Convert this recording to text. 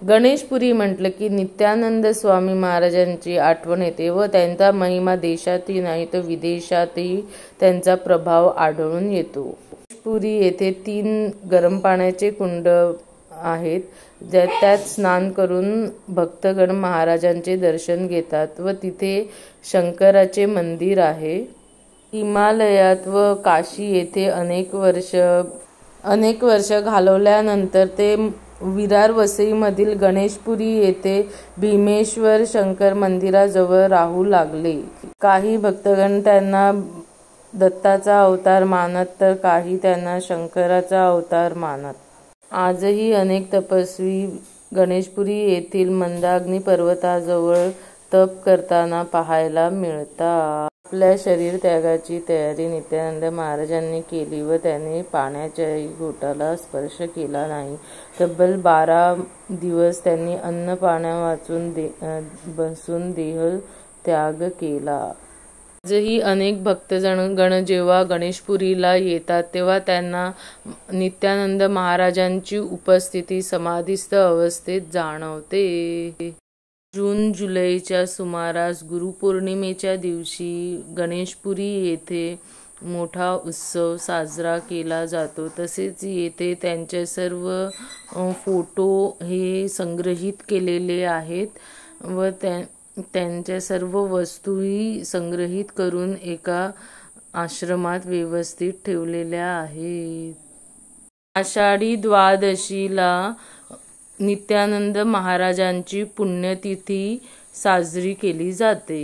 गणेशपुरी म्हटलं की नित्यानंद स्वामी महाराजांची आठवण येते व त्यांचा महिमा देशातही नाही तर विदेशातही त्यांचा प्रभाव आढळून येतो. गणेशपुरी येथे 3 गरम पाण्याचे कुंड आहेत, त्यात स्नान करून भक्तगण महाराजांचे दर्शन घेतात व तिथे शंकराचे मंदिर आहे. हिमालयात व काशी येथे अनेक वर्ष घालवल्यानंतर ते विरार वसईमधील गणेशपुरी येथे भीमेश्वर शंकर मंदिराजवळ राहू लागले. काही भक्तगण त्यांना दत्ताचा अवतार मानत तर काही त्यांना शंकराचा अवतार मानत. आजही अनेक तपस्वी गणेशपुरी येथील मंदाग्नी पर्वताजवळ तप करताना पाहायला मिळतात. आपल्या शरीर त्यागाची तयारी नित्यानंद महाराजांनी केली व त्याने पाण्याच्याही घोटाला स्पर्श केला नाही. तब्बल 12 दिवस त्यांनी अन्न पाण्यावाचून बसून देह त्याग केला. आजही अनेक भक्तगण जेव्हा गणेशपुरीला येतात तेव्हा त्यांना नित्यानंद महाराजांची उपस्थिती समाधीस्थ अवस्थेत जाणवते. जून-जुलैच्या सुमारास गुरुपौर्णिमेच्या दिवशी गणेशपुरी येथे मोठा उत्सव साजरा केला जातो. तसेच येथे त्यांचे सर्व फोटो हे संग्रहित केलेले आहेत व त्यांच्या सर्व वस्तूही संग्रहित करून एका आश्रमात व्यवस्थित ठेवलेल्या आहेत. आषाढी द्वादशीला नित्यानंद महाराजांची पुण्यतिथी साजरी केली जाते.